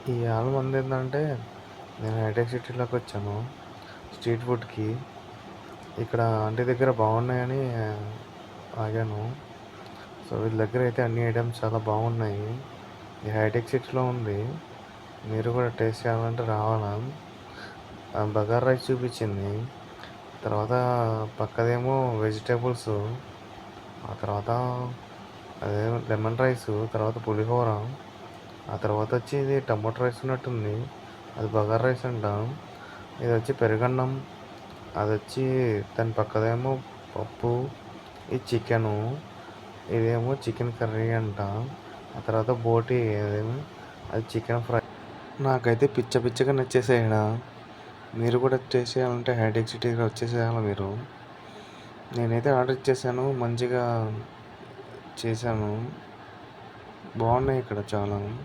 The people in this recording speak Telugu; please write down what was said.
ఈ మందేందంటే, నేను హైటెక్ సిటీలోకొచ్చాను. స్ట్రీట్ ఫుడ్‌కి. ఇక్కడ ఆంటీ దగ్గర బాగున్నాయని ఆగాను. సో, వీళ్ళ దగ్గరైతే అన్ని ఐటెమ్స్ చాలా బాగున్నాయి. ఇది హైటెక్ సిటీలో ఉంది. మీరు కూడా టేస్ట్ చేయాలంటే రావాలా? బగారా రైస్ చూపిచ్చింది. తర్వాత పక్కదేమో వెజిటబుల్స్. ఆ తర్వాత అదేమో లెమన్ రైసు, తర్వాత పులిహోర. ఆ తర్వాతొచ్చి ఇది టమాటో రైస్ ఉన్నట్టుంది. అది బగారా రైస్ అంట. ఇదొచ్చి పెరుగన్నం. అదొచ్చి దాని పక్కదేమో పప్పు. ఇది చికెను. ఇదేమో చికెన్ కర్రీ అంట. ఆ తర్వాత బోటి అదేమో అది చికెన్ ఫ్రై. నాకైతే పిచ్చ పిచ్చగా నచ్చేసాయి ఈడ. మీరు కూడా టేస్ట్ చేయాలంటే హైటెక్ సిటీకి వచ్చేసేయాలి మీరు. నేనైతే ఆర్డర్ ఇచ్చేసాను. మంచిగా చేశాను. బాగున్నాయి ఇక్కడ చాలా.